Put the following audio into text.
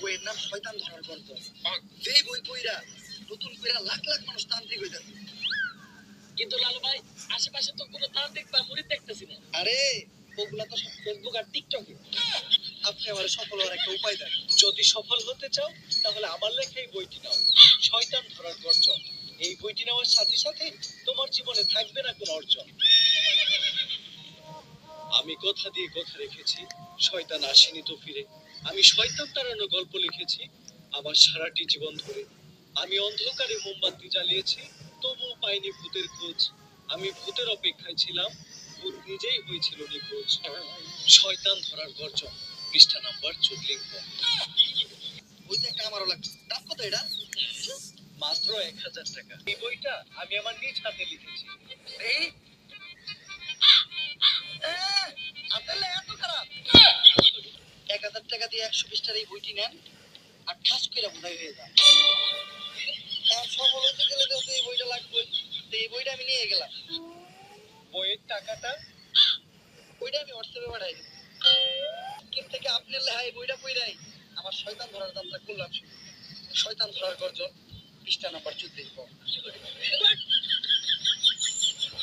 বইয়ের নাম শয়তান ধরার গল্প। এই বই কইরা নতুন কইরা লাখ লাখ মানুষ তান্ত্রিক হইতাছে। কিন্তু লালু ভাই আশেপাশে তো কোনো তান্ত্রিক বা মুরিদ দেখতেছি না। আরে ওগুলা তো সব ফেসবুক আর টিকটকে। আপনি আমার সফল হওয়ার একটা উপায় দেন। যদি সফল হতে চাও তাহলে আমার লেখা এই বইটি নাও, শয়তান ধরার গর্জন। এই বইটি নেওয়ার সাথে সাথে তোমার জীবনে থাকবে না কোনো অর্জন। আমি কথা দিয়ে কথা রেখেছি, শয়তান আসেনি তো ফিরে। আমি শয়তান তাড়ানোর গল্প লিখেছি আমার সারাটি জীবন ধরে। আমি অন্ধকারে মোমবাতি জ্বালিয়েছি, তবুও পাইনি ভূতের খোঁজ। আমি ভূতের অপেক্ষায় ছিলাম, ভূত নিজেই হয়েছিল নিখোঁজ। শয়তান ধরার গর্জন, পৃষ্ঠা নাম্বার 44। বইটা একটা আমারও লাগবে। দাম কত এটা? মাত্র 1000 টাকা। এই বইটা আমি আমার নিজ হাতে লিখেছি। এই আপনার এত খারাপ। 1000 টাকা দিয়ে 100 পৃষ্ঠার এই বইটি নেন আর ঠাস করে বোঝাই হয়ে যান। এখন সফল হতে গেলে তো এই বইটা লাগবে। তো এই বইটা আমি নিয়ে গেলাম। বইয়ের টাকাটা বইটা আমি হোয়াটসঅ্যাপে পাঠাই দেব। আজকের থেকে আপনার লেহাই বইটা পইরাই আমার শয়তান ধরার যাত্রা করলাম শুরু। শয়তান ধরার গর্জন, পৃষ্ঠা নাম্বার 14।